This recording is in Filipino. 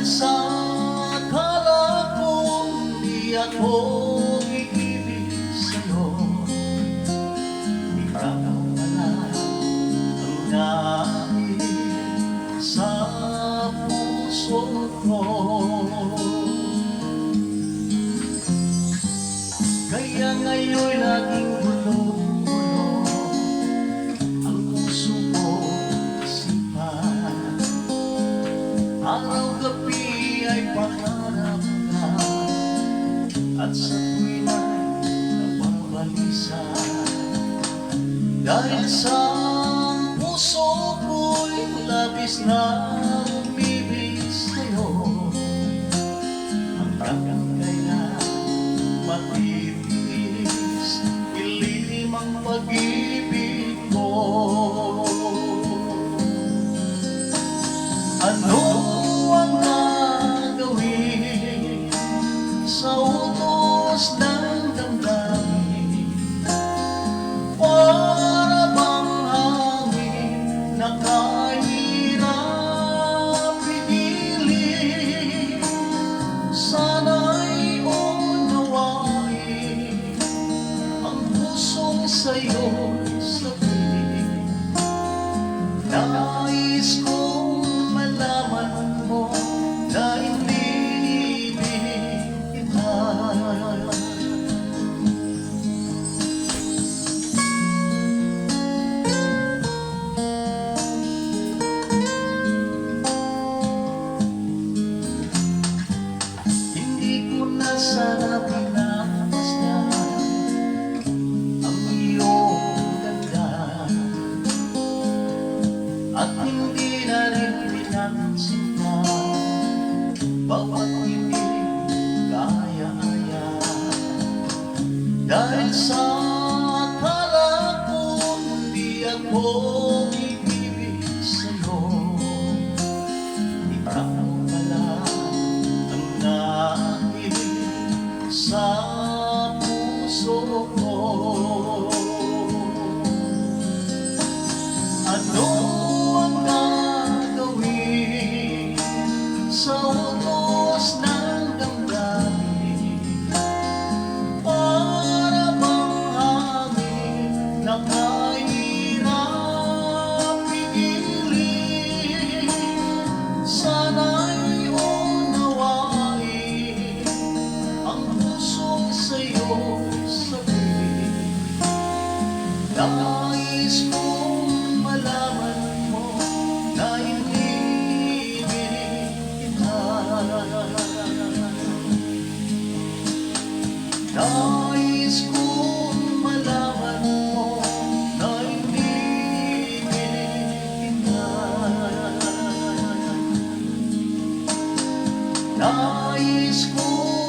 Dahil sa akala kong di ako iibig sa'yo, ikaw pala ang nais sa puso ko. Kaya ngayon'y laging gulo-gulo ang puso ko, isipan. Araw-gabi ay pangarap ka, at sa tuwina'y nababalisa. Dahil sa puso ko'y labis na umibig sa'yo, hanggang kaya matitiis ilim ang pag-ibig ko. Ano ang gagawin sa utos ng damdamin? Para bang hangin na kahirap pigilin? Sana'y unawain ang pusong sa'yo'y sabihin. Nais kong malaman mo na iniibig kita. Hindi ko na sana pinapasdan ang iyong ganda, at hindi na rin pinansin ka bawat ibig kaya-aya. Dahil sa akala kong di ako iibig sa'yo, ikaw pala ang nais sa puso ko. Ano ang gagawin sa utos ng damdamin? Para bang hangin na kahirap pigilin? Sana'y unawain ang pusong sa'yo'y sabihin. Nais kong malaman mo na iniibig kita. Nais kong malaman mo na iniibig kita. Nais kong